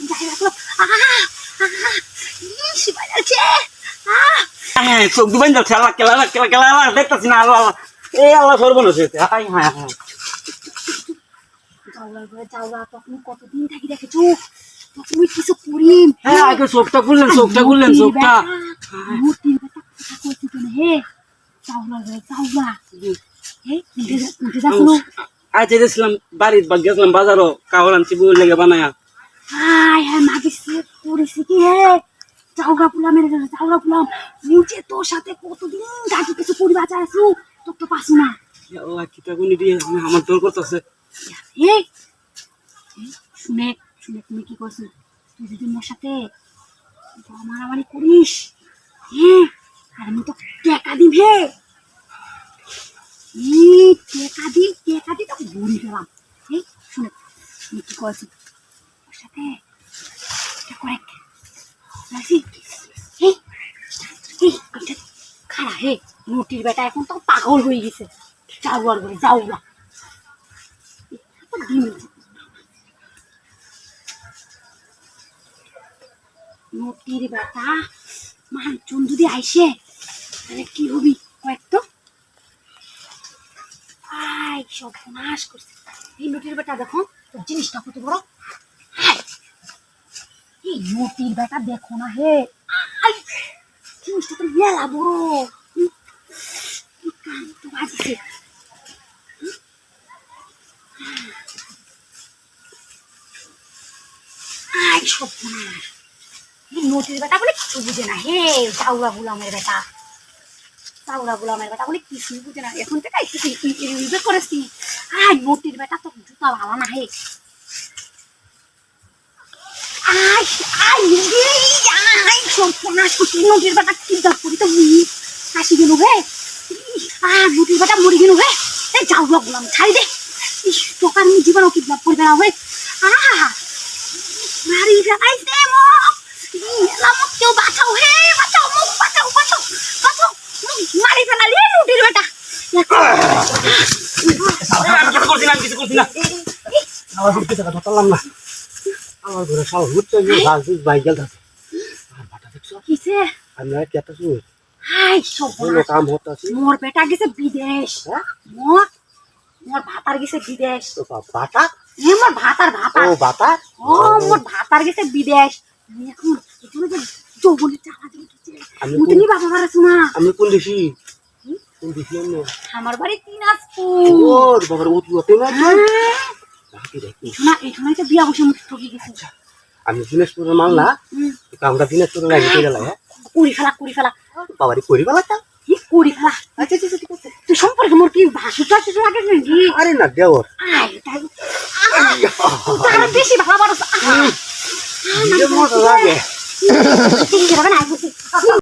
যাই রাখলো শিবাই আছে হ্যাঁ চোখ দুবেন যাও খেলা খেলা খেলা খেলা দেখতেছি না আল্লাহ এই আল্লাহ সর্বনাশ হয়েছে হাই হ্যাঁ হ্যাঁ যাওয়া তখন কতদিন থাকি দেখেছো তুমি কিছু করিম হ্যাঁ আগে চোখটা খুললেন চোখটা কথা কইছি কেন হে যাওয়া হে উঠে যাচ্ছিল আজ গেছিলাম বাড়ির বা গেছিলাম বাজারও কাউর আনছি বউর লেগে বানায়া হাই হ্যাঁ মাগিছে করেছি কি হে চাউগা পুলা মেরে গেল চাউগা পুলাম নিচে তোর সাথে কতদিন থাকি কিছু পরিবার চাইছু তোর তো পাসু না আল্লাহ কিতা গুনি দিয়ে আমার দর করতেছে হে শুনে শুনে তুমি কি করছো তুই যদি মোর সাথে মারামারি করিস হ্যাঁ আর আমি তো টেকা দিব হে টেকা দি তো ঘুরি ফেলাম এই শুনে তুমি কি করছো ওর সাথে করেক্ট খারা হে মোটির বেটা এখন তো পাগল হয়ে গেছে যাওয়ার করে যাও না মোটির বেটা মানুষজন যদি আইসে তাহলে কি হবি কয়েকটা আই সব নাশ করছে এই নোটির বেটা দেখো তোর জিনিসটা কত বড় এই নোটির বেটা দেখো না হে জিনিসটা তো মেলা বড় তো বাজছে আই সব নাশ এই নোটির বেটা বলে কিছু বুঝে না হে চাউলা গুলামের বেটা বলে কিছুই বুঝে না এখন থেকে ইউজ করেছি আই নোটির বেটা তো জুতা ভালো না হে আই আই আই সর্বনাশ করছি নোটির বেটা কিডন্যাপ করি তো হাসি গেল হে নোটির বেটা মরি গেল হে এই চাউলা গুলাম ছাড়ি দে তোকার জীবনও কিডন্যাপ করবে না হে মারি ফেলাইছে মোক কেউ বাঁচাও হে বাঁচাও মোক বাঁচাও মারি ফেলালি নোটির বেটা কিছু করছি না আমার ঘুরতে থাকা ধরলাম না আমার ঘরে সব ঘুরতে গিয়ে বাইক গেল আর বাটা দেখছো কিসে আমি আর কেটা শুই হাই সব কাম হতাছি মোর বেটা গেছে বিদেশ মোর ভাতার গেছে বিদেশ বাটা মোর ভাতার ও বাটা ও মোর ভাতার গেছে বিদেশ এখন এখানে যে যৌবনের চালা দিচ্ছে মুতনি বাবা মারা শোনা আমি কোন দেশি আমার বাড়ি দিনাজপুর ওর বাবার উঠতে না শোনা এখানে তো বিয়া বসে মুখ ঠকে গেছে আমি দিনাজপুরের মাল না আমরা দিনাজপুরের লাগে চলে গেলাম কুড়ি ফেলা বাবারি করি বেলাটা কুড়ি ফেলা আচ্ছা ঠিক আছে তুই সম্পর্কে মোর কি ভাষা আছে লাগে নাকি আরে না দেওর তার বেশি ভালো বারো মজা লাগে